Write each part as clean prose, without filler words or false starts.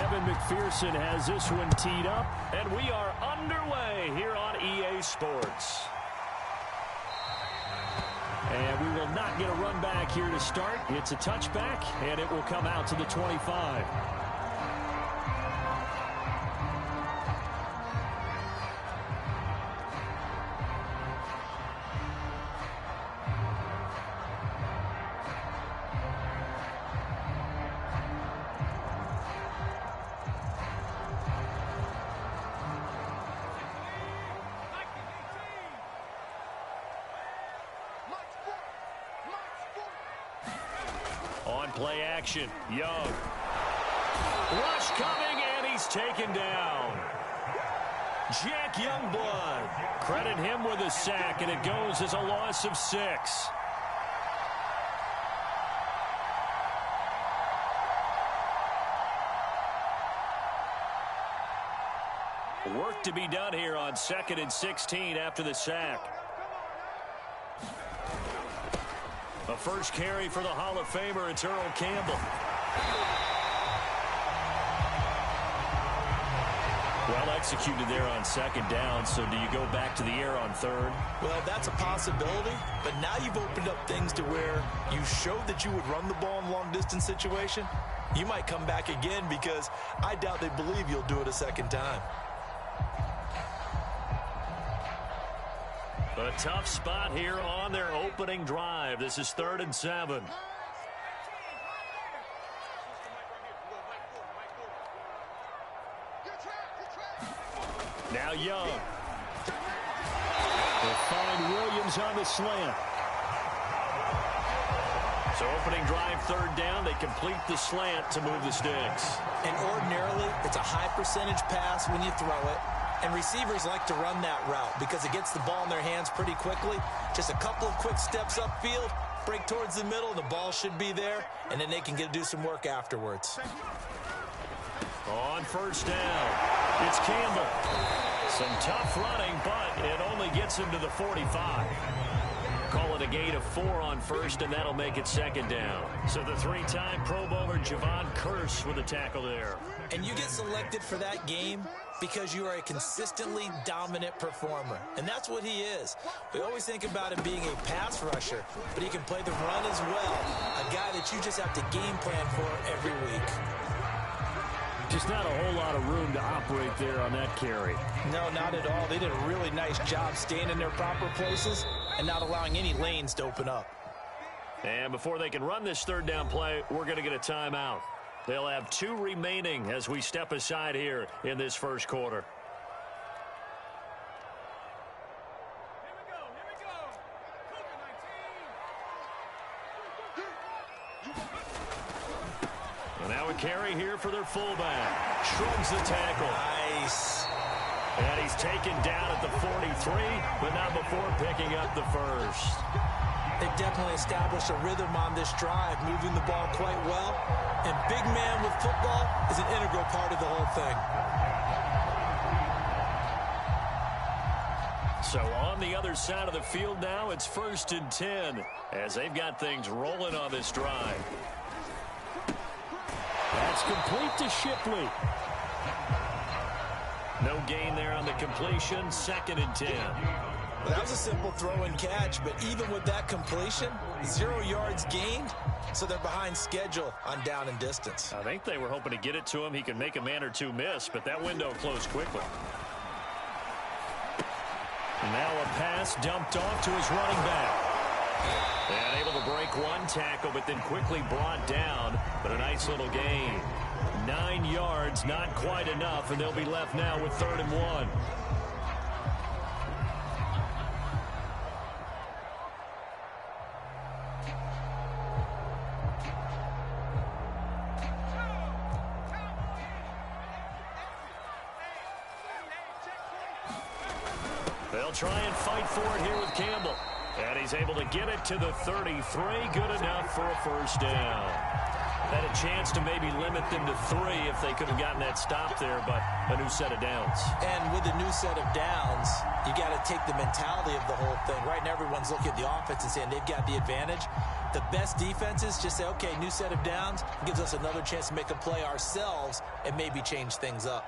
Evan McPherson has this one teed up, and we are underway here on EA Sports. And we will not get a run back here to start. It's a touchback, and it will come out to the 25. On play action, Young. Rush coming, and he's taken down. Jack Youngblood. Credit him with a sack, and it goes as a loss of 6. Work to be done here on 2nd and 16 after the sack. A first carry for the Hall of Famer, it's Earl Campbell. Well executed there on 2nd down, so do you go back to the air on 3rd? Well, that's a possibility, but now you've opened up things to where you showed that you would run the ball in a long-distance situation. You might come back again because I doubt they believe you'll do it a second time. A tough spot here on their opening drive. This is 3rd and 7. Now Young. They'll find Williams on the slant. So opening drive, 3rd down. They complete the slant to move the sticks. And ordinarily, it's a high percentage pass when you throw it. And receivers like to run that route because it gets the ball in their hands pretty quickly. Just a couple of quick steps upfield, break towards the middle, the ball should be there, and then they can do some work afterwards. On 1st down, it's Campbell. Some tough running, but it only gets him to the 45. Call it a gain of 4 on 1st, and that'll make it 2nd down. So the 3-time Pro Bowler Javon Curse with a tackle there. And you get selected for that game because you are a consistently dominant performer. And that's what he is. We always think about him being a pass rusher, but he can play the run as well. A guy that you just have to game plan for every week. Just not a whole lot of room to operate there on that carry. No, not at all. They did a really nice job staying in their proper places and not allowing any lanes to open up. And before they can run this 3rd down play, we're going to get a timeout. They'll have 2 remaining as we step aside here in this 1st quarter. And now a carry here for their fullback. Shrugs the tackle. Nice. And he's taken down at the 43, but not before picking up the 1st. They've definitely established a rhythm on this drive, moving the ball quite well. And big man with football is an integral part of the whole thing. So on the other side of the field now, it's 1st and 10 as they've got things rolling on this drive. That's complete to Shipley. No gain there on the completion, 2nd and 10. Well, that was a simple throw and catch, but even with that completion, 0 yards gained, so they're behind schedule on down and distance. I think they were hoping to get it to him. He could make a man or 2 miss, but that window closed quickly. Now a pass dumped off to his running back. And able to break 1 tackle, but then quickly brought down, but a nice little gain. 9 yards, not quite enough, and they'll be left now with 3rd and 1. They'll try and fight for it here with Campbell. And he's able to get it to the 33. Good enough for a first down. Had a chance to maybe limit them to 3 if they could have gotten that stop there, but a new set of downs. And with a new set of downs, you got to take the mentality of the whole thing. Right now, everyone's looking at the offense and saying they've got the advantage. The best defenses just say, okay, new set of downs gives us another chance to make a play ourselves and maybe change things up.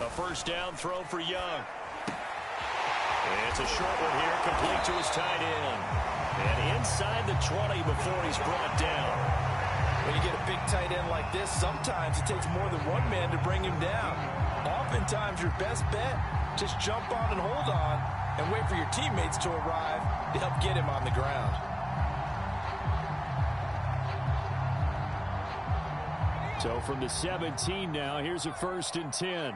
A first down throw for Young. It's a short one here, complete to his tight end. And inside the 20 before he's brought down. When you get a big tight end like this, sometimes it takes more than one man to bring him down. Oftentimes, your best bet, just jump on and hold on and wait for your teammates to arrive to help get him on the ground. So from the 17 now, here's a 1st and 10.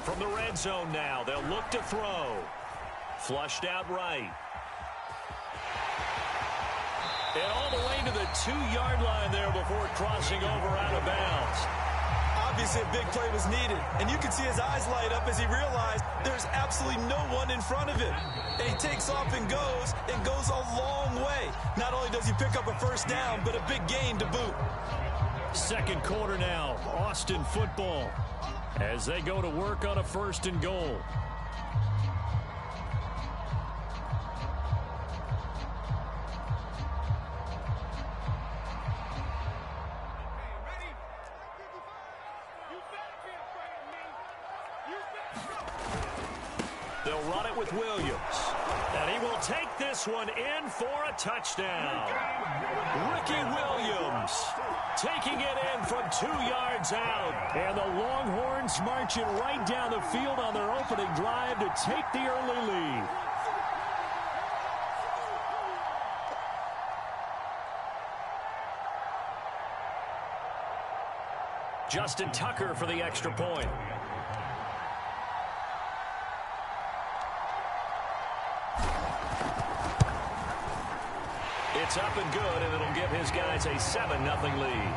From the red zone now, they'll look to throw. Flushed out right. And all the way to the 2-yard line there before crossing over out of bounds. Obviously, a big play was needed, and you can see his eyes light up as he realized there's absolutely no one in front of him. And he takes off and goes a long way. Not only does he pick up a first down, but a big gain to boot. Second quarter now, Austin football, as they go to work on a 1st and goal. They'll run it with Williams. And he will take this one in for a touchdown. Ricky Williams taking it in from 2 yards out. And the Longhorns marching right down the field on their opening drive to take the early lead. Justin Tucker for the extra point. It's up and good, and it'll give his guys a 7-0 lead.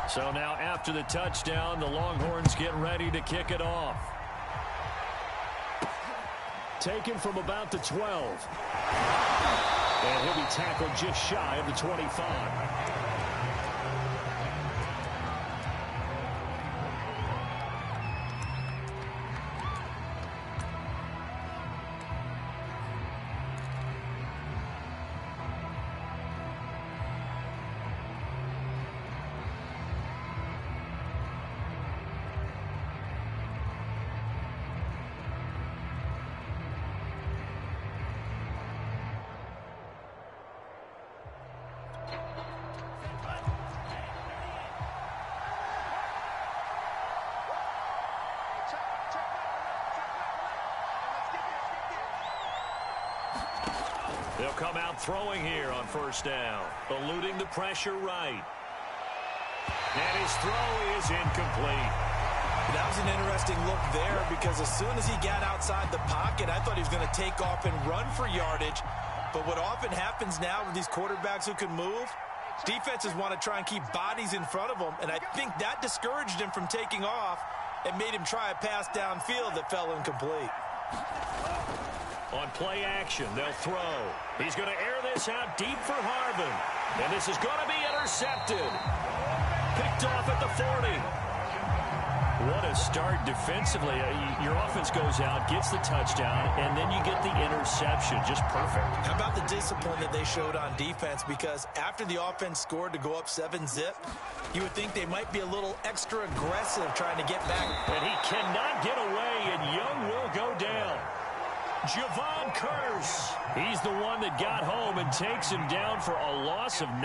So now after the touchdown, the Longhorns get ready to kick it off. Taken from about the 12. And he'll be tackled just shy of the 25. They'll come out throwing here on first down, eluding the pressure right. And his throw is incomplete. That was an interesting look there because as soon as he got outside the pocket, I thought he was going to take off and run for yardage. But what often happens now with these quarterbacks who can move, defenses want to try and keep bodies in front of them, and I think that discouraged him from taking off and made him try a pass downfield that fell incomplete. On play action, they'll throw. He's going to air this out deep for Harvin. And this is going to be intercepted. Picked off at the 40. What a start defensively. Your offense goes out, gets the touchdown, and then you get the interception. Just perfect. How about the discipline that they showed on defense? Because after the offense scored to go up 7-zip, you would think they might be a little extra aggressive trying to get back. And he cannot get away, and Young will go down. Javon Curse. He's the one that got home and takes him down for a loss of 9.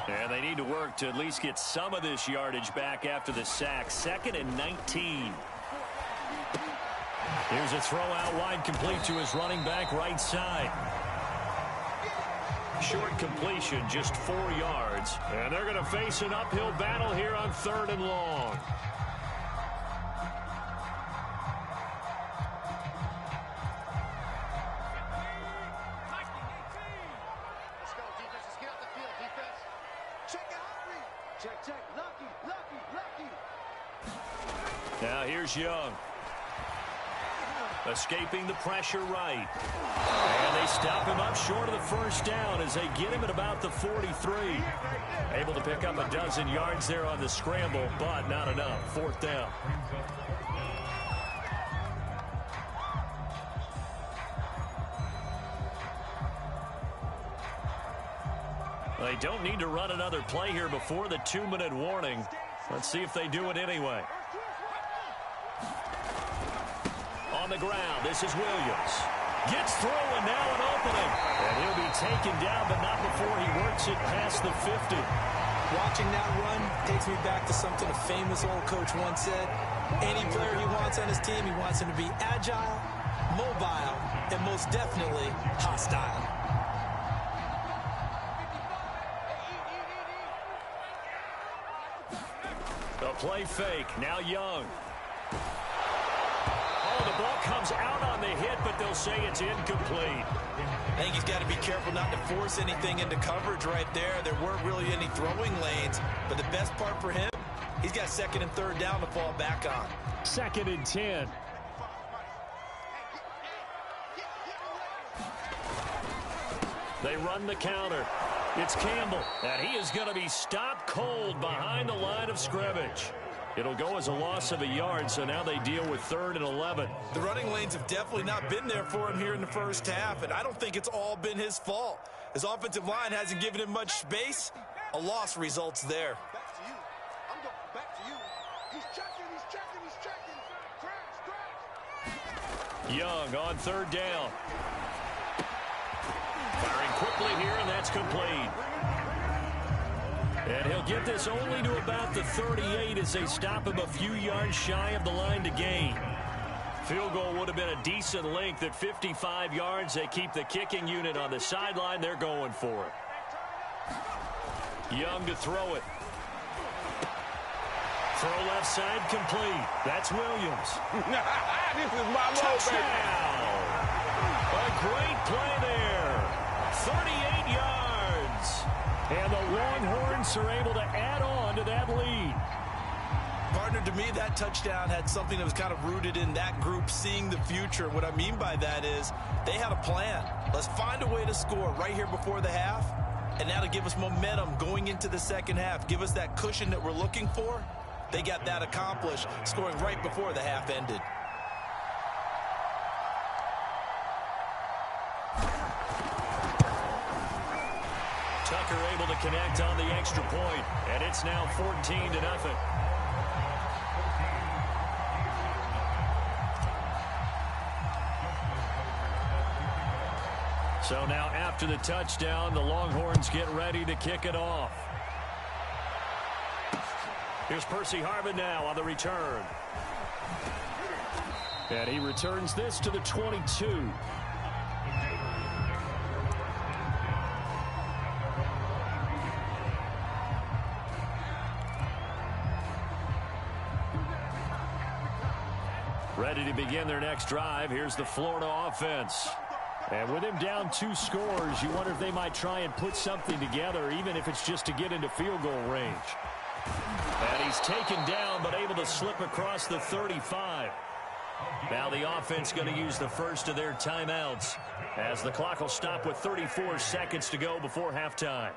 And they need to work to at least get some of this yardage back after the sack. 2nd and 19. Here's a throw out wide complete to his running back right side. short completion, just 4 yards. And they're going to face an uphill battle here on 3rd and long. Now here's Young. Escaping the pressure right. And they stop him up short of the first down as they get him at about the 43. Able to pick up a dozen yards there on the scramble, but not enough. 4th down. They don't need to run another play here before the 2-minute warning. Let's see if they do it anyway. On the ground, this is Williams. Gets through and now an opening. And he'll be taken down, but not before he works it past the 50. Watching that run takes me back to something a famous old coach once said. Any player he wants on his team, he wants him to be agile, mobile, and most definitely hostile. A play fake. Now Young. Oh, the ball comes out on the hit, but they'll say it's incomplete. I think he's got to be careful not to force anything into coverage right there. There weren't really any throwing lanes, but the best part for him, he's got 2nd and 3rd down to fall back on. 2nd and 10. They run the counter. It's Campbell, and he is going to be stopped cold behind the line of scrimmage. It'll go as a loss of a yard, so now they deal with 3rd and 11. The running lanes have definitely not been there for him here in the first half, and I don't think it's all been his fault. His offensive line hasn't given him much space. A loss results there. Back to you. I'm going back to you. He's checking. Crash. Young on 3rd down. Firing quickly here, and that's complete. And he'll get this only to about the 38 as they stop him a few yards shy of the line to gain. Field goal would have been a decent length at 55 yards. They keep the kicking unit on the sideline. They're going for it. Young to throw it. Throw left side complete. That's Williams. This is my Touchdown! A great play there. 38 yards. And the Longhorns are able to add on to that lead. Partner, to me, that touchdown had something that was kind of rooted in that group seeing the future. What I mean by that is they had a plan. Let's find a way to score right here before the half, and that'll give us momentum going into the second half. Give us that cushion that we're looking for. They got that accomplished, scoring right before the half ended. Tucker able to connect on the extra point, and it's now 14-0. So now after the touchdown, the Longhorns get ready to kick it off. Here's Percy Harvin now on the return. And he returns this to the 22. Ready to begin their next drive. Here's the Florida offense. And with him down 2 scores, you wonder if they might try and put something together, even if it's just to get into field goal range. And he's taken down, but able to slip across the 35. Now the offense going to use the first of their timeouts, as the clock will stop with 34 seconds to go before halftime.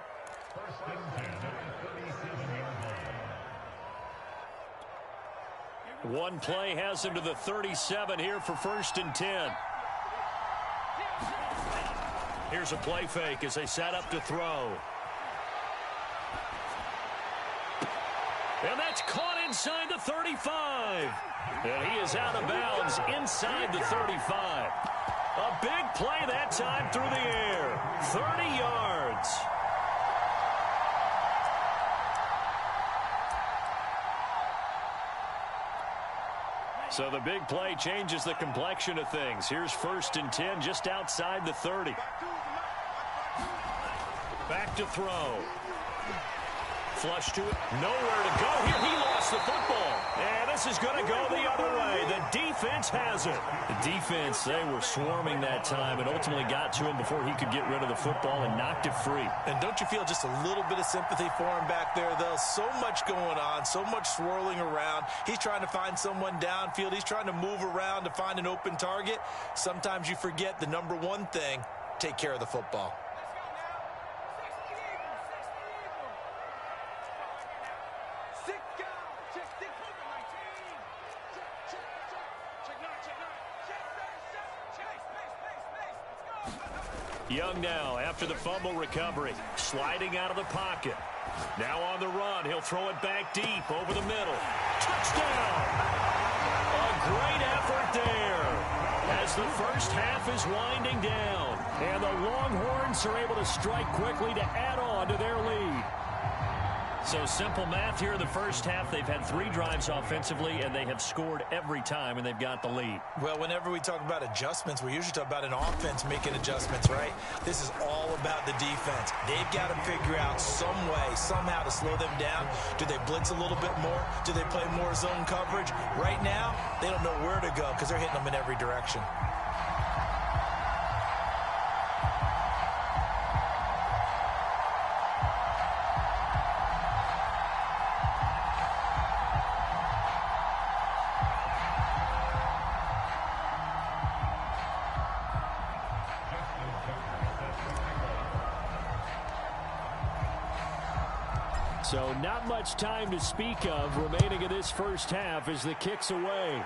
One play has him to the 37 here for 1st and 10. Here's a play fake as they set up to throw. And that's caught inside the 35. And he is out of bounds inside the 35. A big play that time through the air. 30 yards. So the big play changes the complexion of things. Here's 1st and 10 just outside the 30. Back to throw. Flush to it. Nowhere to go here. He lost the football. And this is going to go the other way. The defense has it. The defense, they were swarming that time and ultimately got to him before he could get rid of the football and knocked it free. And don't you feel just a little bit of sympathy for him back there, though? So much going on, so much swirling around. He's trying to find someone downfield. He's trying to move around to find an open target. Sometimes you forget the number one thing, take care of the football. Young now after the fumble recovery, sliding out of the pocket. Now on the run, he'll throw it back deep over the middle. Touchdown! A great effort there as the first half is winding down. And the Longhorns are able to strike quickly to add on to their lead. So simple math here in the first half. They've had 3 drives offensively, and they have scored every time, and they've got the lead. Well, whenever we talk about adjustments, we usually talk about an offense making adjustments, right? This is all about the defense. They've got to figure out some way, somehow to slow them down. Do they blitz a little bit more? Do they play more zone coverage? Right now, they don't know where to go because they're hitting them in every direction. So not much time to speak of remaining in this first half as the kick's away.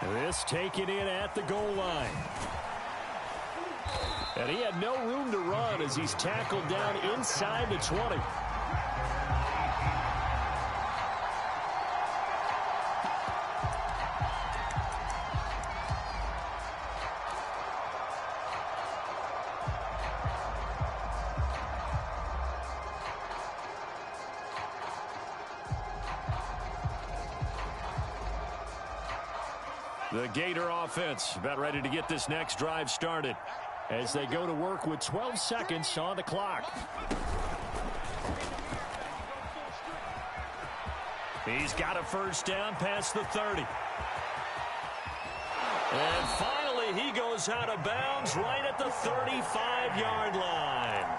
This taken in at the goal line. And he had no room to run as he's tackled down inside the 20. The Gator offense about ready to get this next drive started as they go to work with 12 seconds on the clock. He's got a first down past the 30. And finally, he goes out of bounds right at the 35-yard line.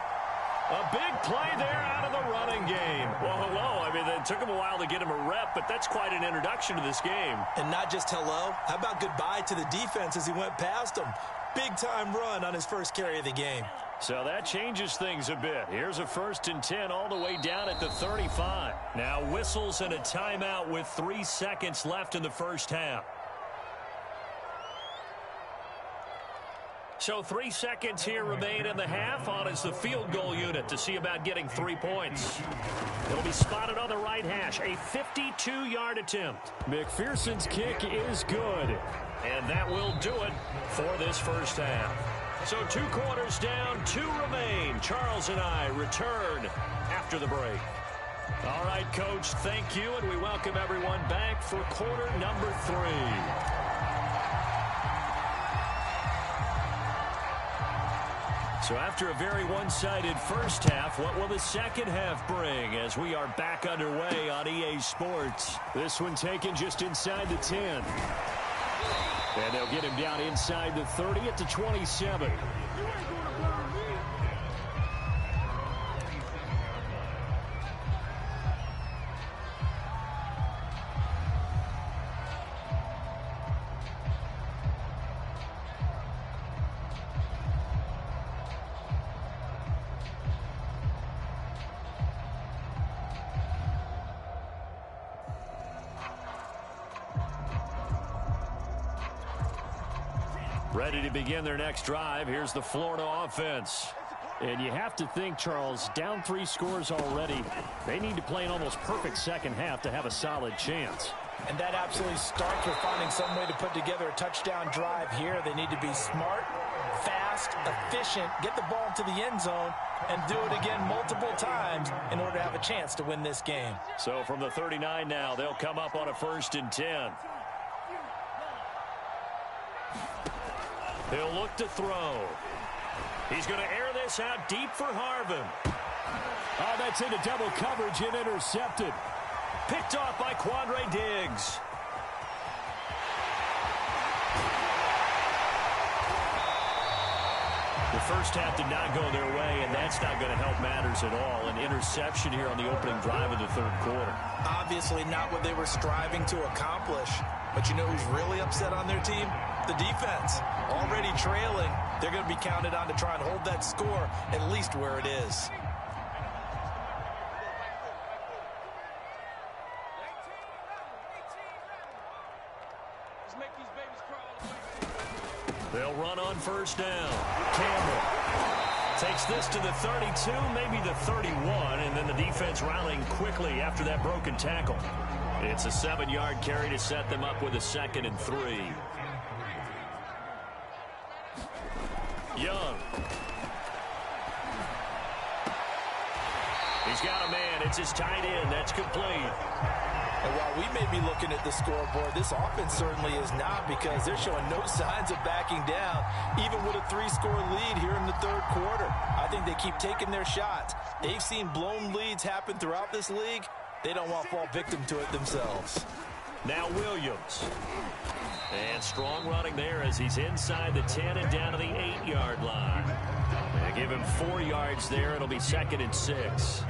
A big play there out of the running game. Well, hello. I mean, it took him a while to get him a rep, but that's quite an introduction to this game. And not just hello. How about goodbye to the defense as he went past him? Big-time run on his first carry of the game. So that changes things a bit. Here's a 1st and 10 all the way down at the 35. Now whistles and a timeout with 3 seconds left in the first half. So 3 seconds here remain in the half. On is the field goal unit to see about getting 3 points. It'll be spotted on the right hash. A 52-yard attempt. McPherson's kick is good. And that will do it for this first half. So 2 quarters down, 2 remain. Charles and I return after the break. All right, Coach, thank you. And we welcome everyone back for quarter number 3. So after a very one-sided first half, what will the second half bring as we are back underway on EA Sports? This one taken just inside the 10. And they'll get him down inside the 30 at the 27. Ready to begin their next drive. Here's the Florida offense. And you have to think, Charles, down 3 scores already. They need to play an almost perfect second half to have a solid chance. And that absolutely starts with finding some way to put together a touchdown drive here. They need to be smart, fast, efficient, get the ball to the end zone, and do it again multiple times in order to have a chance to win this game. So from the 39 now, they'll come up on a 1st and 10. He'll look to throw. He's going to air this out deep for Harvin. Oh, that's into double coverage and intercepted. Picked off by Quandre Diggs. The first half did not go their way, and that's not going to help matters at all. An interception here on the opening drive of the third quarter. Obviously not what they were striving to accomplish. But you know who's really upset on their team? The defense. Already trailing. They're going to be counted on to try and hold that score at least where it is. They'll run on first down. Campbell takes this to the 32, maybe the 31, and then the defense rallying quickly after that broken tackle. It's a 7-yard carry to set them up with a 2nd and 3. Young. He's got a man. It's his tight end. That's complete. And while we may be looking at the scoreboard, this offense certainly is not, because they're showing no signs of backing down, even with a 3-score lead here in the third quarter. I think they keep taking their shots. They've seen blown leads happen throughout this league. They don't want to fall victim to it themselves. Now Williams. And strong running there as he's inside the 10 and down to the 8-yard line. They give him 4 yards there. It'll be 2nd and 6.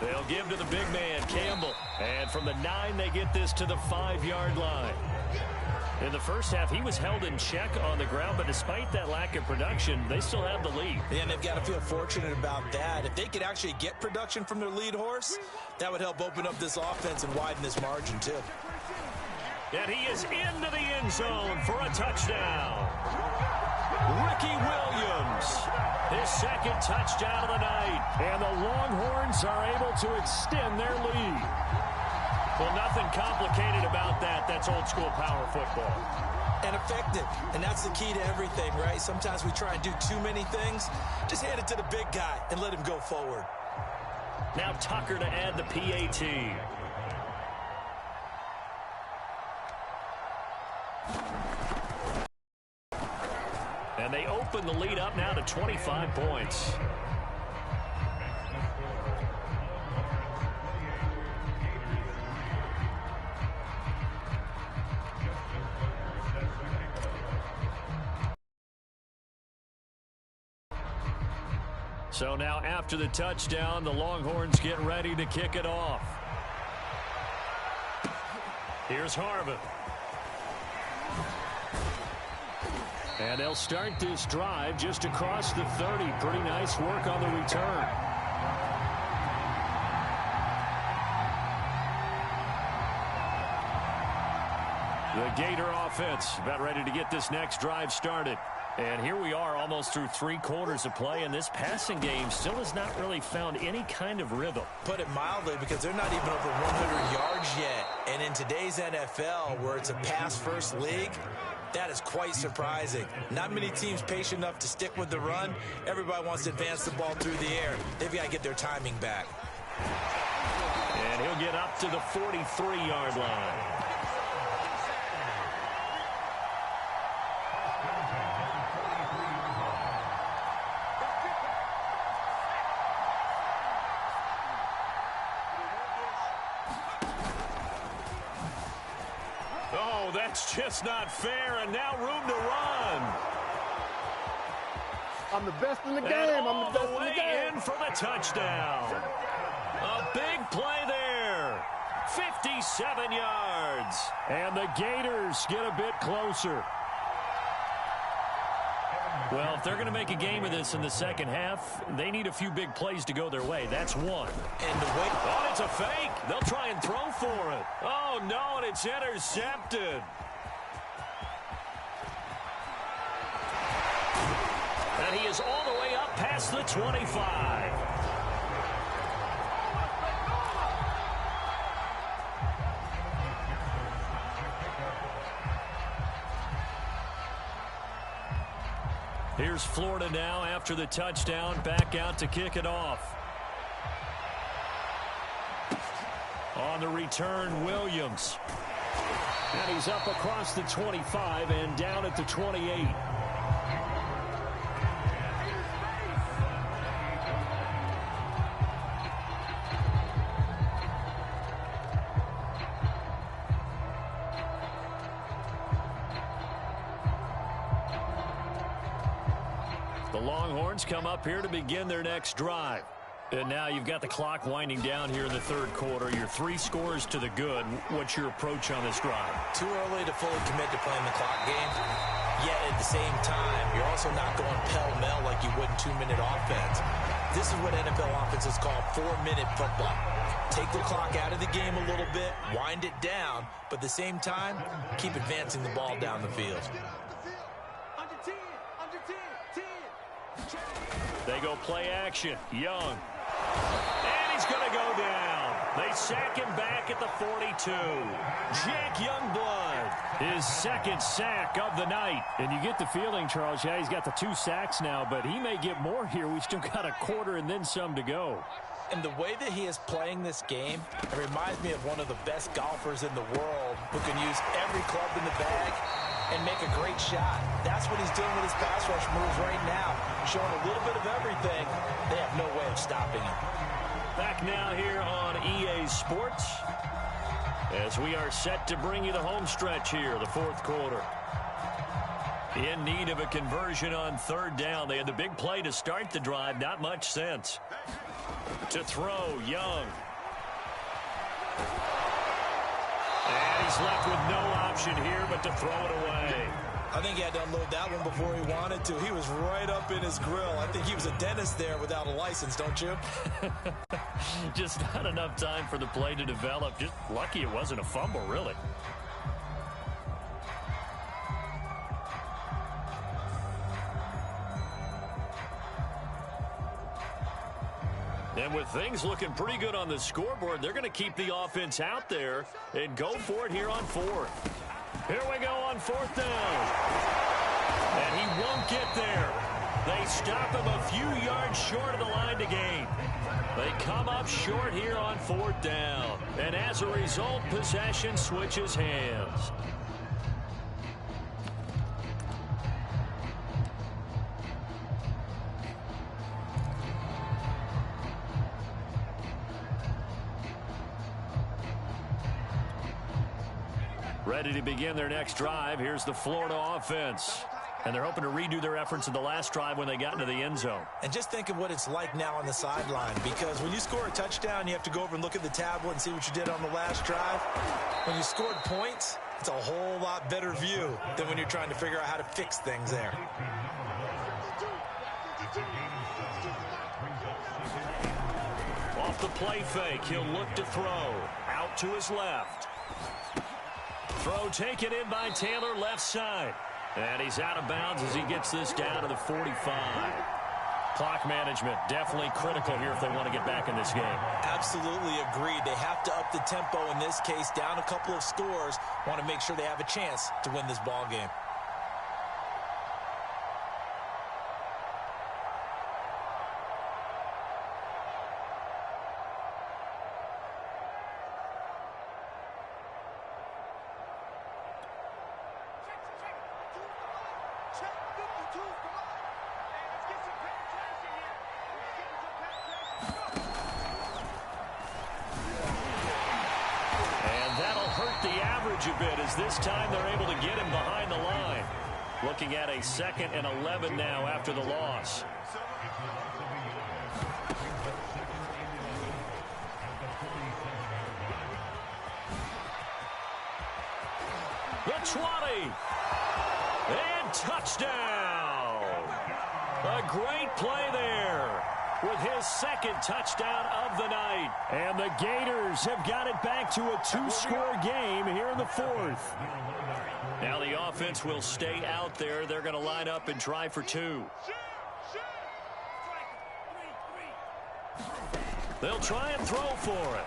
They'll give to the big man, Campbell. And from the 9, they get this to the 5-yard line. In the first half, he was held in check on the ground, but despite that lack of production, they still have the lead. And they've got to feel fortunate about that. If they could actually get production from their lead horse, that would help open up this offense and widen this margin, too. And he is into the end zone for a touchdown. Ricky Williams, his 2nd touchdown of the night. And the Longhorns are able to extend their lead. Well, nothing complicated about that. That's old-school power football. And effective. And that's the key to everything, right? Sometimes we try and do too many things. Just hand it to the big guy and let him go forward. Now Tucker to add the PAT. And they open the lead up now to 25 points. So now after the touchdown, the Longhorns get ready to kick it off. Here's Harvin. And they'll start this drive just across the 30. Pretty nice work on the return. The Gator offense about ready to get this next drive started. And here we are almost through 3 quarters of play, and this passing game still has not really found any kind of rhythm. Put it mildly, because they're not even over 100 yards yet. And in today's NFL, where it's a pass-first league, that is quite surprising. Not many teams patient enough to stick with the run. Everybody wants to advance the ball through the air. They've got to get their timing back. And he'll get up to the 43-yard line. That's just not fair, and now room to run. I'm the best in the game. I'm the best in the game. In for the touchdown. A big play there. 57 yards. And the Gators get a bit closer. Well, if they're going to make a game of this in the second half, they need a few big plays to go their way. That's one. And the way... Oh, it's a fake. They'll try and throw for it. Oh, no, and it's intercepted. And he is all the way up past the 25. Here's Florida now after the touchdown, back out to kick it off. on the return, Williams. And he's up across the 25 and down at the 28. The Longhorns come up here to begin their next drive. And now you've got the clock winding down here in the third quarter. You're 3 scores to the good. What's your approach on this drive? Too early to fully commit to playing the clock game. Yet at the same time, you're also not going pell-mell like you would in 2-minute offense. This is what NFL offenses call 4-minute football. Take the clock out of the game a little bit, wind it down, but at the same time, keep advancing the ball down the field. Under 10, under 10, 10. They go play action. Young. And he's going to go down. They sack him back at the 42. Jack Youngblood, his second sack of the night. And you get the feeling, Charles, yeah, he's got the 2 sacks now, but he may get more here. We've still got a quarter and then some to go. And the way that he is playing this game, it reminds me of one of the best golfers in the world who can use every club in the bag and make a great shot. That's what he's doing with his pass rush moves right now, showing a little bit of everything. They have no way of stopping him. Back now here on EA Sports as we are set to bring you the home stretch here, the fourth quarter. In need of a conversion on third down. They had the big play to start the drive. Not much sense. To throw, Young. And he's left with no option here but to throw it away. I think he had to unload that one before he wanted to. He was right up in his grill. I think he was a dentist there without a license, don't you? Just not enough time for the play to develop. Just lucky it wasn't a fumble, really. And with things looking pretty good on the scoreboard, they're going to keep the offense out there and go for it here on fourth. Here we go on fourth down. And he won't get there. They stop him a few yards short of the line to gain. They come up short here on fourth down. And as a result, possession switches hands. Ready to begin their next drive. Here's the Florida offense. And they're hoping to redo their efforts in the last drive when they got into the end zone. And just think of what it's like now on the sideline, because when you score a touchdown, you have to go over and look at the tablet and see what you did on the last drive. When you scored points, it's a whole lot better view than when you're trying to figure out how to fix things there. Off the play fake, he'll look to throw. Out to his left. Throw taken in by Taylor, left side. And he's out of bounds as he gets this down to the 45. Clock management definitely critical here if they want to get back in this game. Absolutely agreed. They have to up the tempo in this case, down a couple of scores. Want to make sure they have a chance to win this ball game. A bit as this time they're able to get him behind the line. Looking at a 2nd and 11 now after the loss. The 20 and touchdown. A great play there with his 2nd touchdown of the night. And the Gators have got it back to a 2-score game here in the fourth. Now the offense will stay out there. They're going to line up and try for 2. They'll try and throw for it.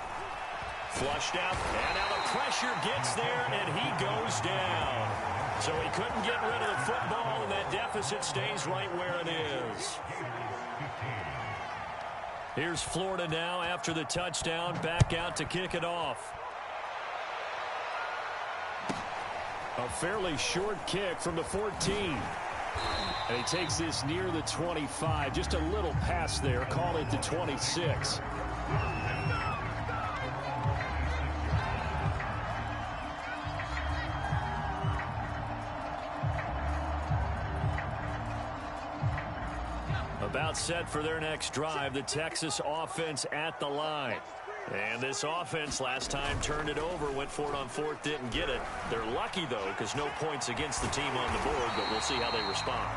Flushed out, and now the pressure gets there, and he goes down. So he couldn't get rid of the football, and that deficit stays right where it is. Here's Florida now after the touchdown, back out to kick it off. A fairly short kick from the 14. And he takes this near the 25. Just a little pass there. Call it the 26. About set for their next drive, the Texas offense at the line. And this offense last time turned it over, went for it on fourth, didn't get it. They're lucky, though, because no points against the team on the board, but we'll see how they respond.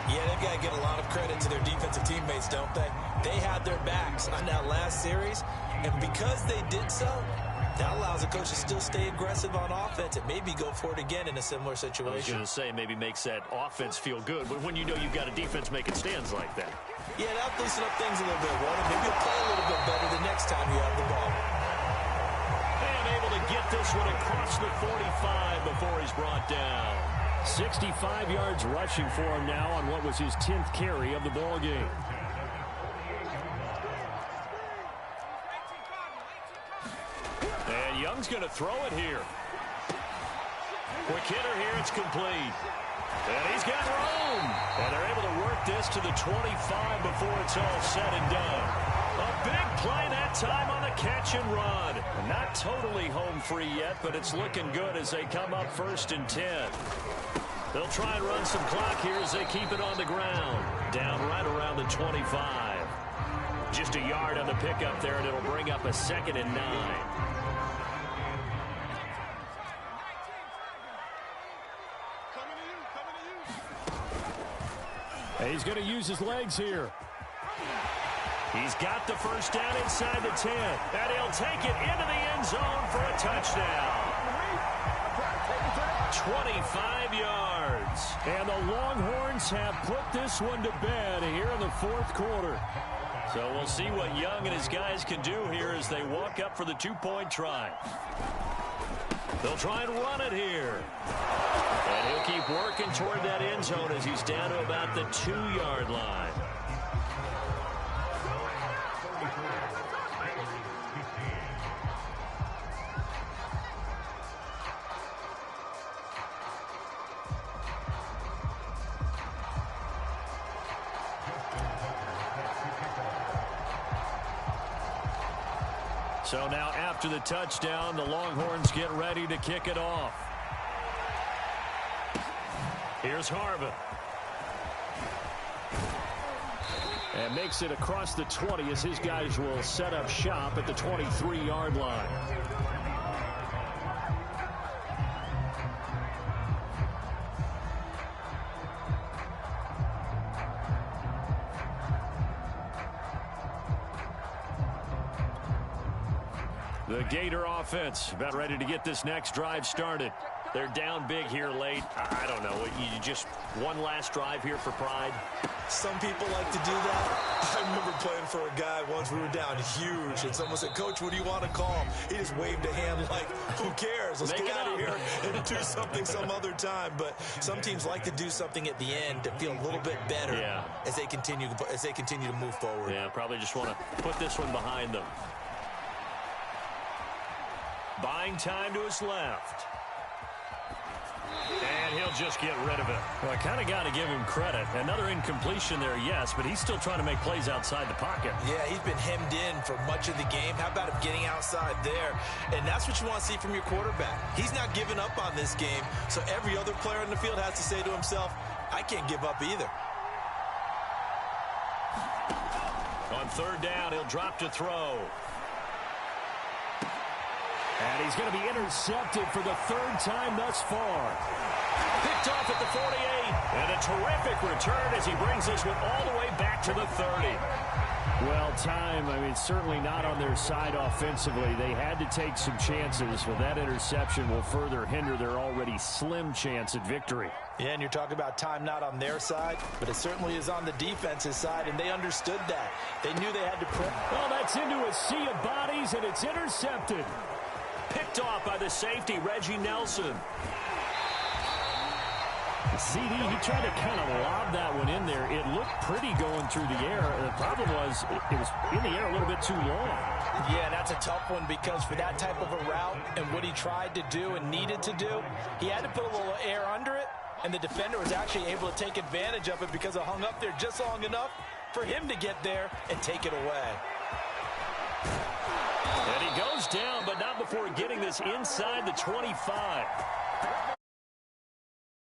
Yeah, they've got to give a lot of credit to their defensive teammates, don't they? They had their backs on that last series, and because they did so, that allows the coach to still stay aggressive on offense and maybe go for it again in a similar situation. I was going to say, maybe makes that offense feel good, but when you know you've got a defense making stands like that. Yeah, that'll loosen up things a little bit, Warren. Maybe you'll play a little bit better the next time you have the ball. And able to get this one across the 45 before he's brought down. 65 yards rushing for him now on what was his 10th carry of the ball game. And Young's going to throw it here. Quick hitter here, it's complete. And he's got room. And they're able to work this to the 25 before it's all said and done. A big play that time on the catch and run. Not totally home free yet, but it's looking good as they come up 1st and 10. They'll try and run some clock here as they keep it on the ground. Down right around the 25. Just a yard on the pickup there, and it'll bring up a 2nd and 9. And he's going to use his legs here. He's got the first down inside the 10. And he'll take it into the end zone for a touchdown. 25 yards. And the Longhorns have put this one to bed here in the 4th quarter. So we'll see what Young and his guys can do here as they walk up for the 2-point try. They'll try and run it here. And he'll keep working toward that end zone as he's down to about the 2-yard line. So now after the touchdown, the Longhorns get ready to kick it off. Here's Harvin. And makes it across the 20 as his guys will set up shop at the 23-yard line. The Gator offense about ready to get this next drive started. They're down big here late. I don't know. You just one last drive here for pride? Some people like to do that. I remember playing for a guy once. We were down huge, and someone said, "Coach, what do you want to call him?" He just waved a hand like, who cares? Let's get out of here and do something some other time. But some teams like to do something at the end to feel a little bit better as they continue to move forward. Yeah, probably just want to put this one behind them. Buying time to his left. And he'll just get rid of it. Well, I kind of got to give him credit. Another incompletion there, yes, but he's still trying to make plays outside the pocket. Yeah, he's been hemmed in for much of the game. How about him getting outside there? And that's what you want to see from your quarterback. He's not giving up on this game, so every other player in the field has to say to himself, I can't give up either. On 3rd down, he'll drop to throw. And he's going to be intercepted for the 3rd time thus far. Picked off at the 48. And a terrific return as he brings this one all the way back to the 30. Well, time, certainly not on their side offensively. They had to take some chances, but that interception will further hinder their already slim chance at victory. Yeah, and you're talking about time not on their side, but it certainly is on the defense's side, and they understood that. They knew they had to press. Well, that's into a sea of bodies, and it's intercepted. Picked off by the safety, Reggie Nelson. CD, he tried to kind of lob that one in there. It looked pretty going through the air. The problem was it was in the air a little bit too long. Yeah, that's a tough one because for that type of a route and what he tried to do and needed to do, he had to put a little air under it, and the defender was actually able to take advantage of it because it hung up there just long enough for him to get there and take it away. And he goes down, but not before getting this inside the 25.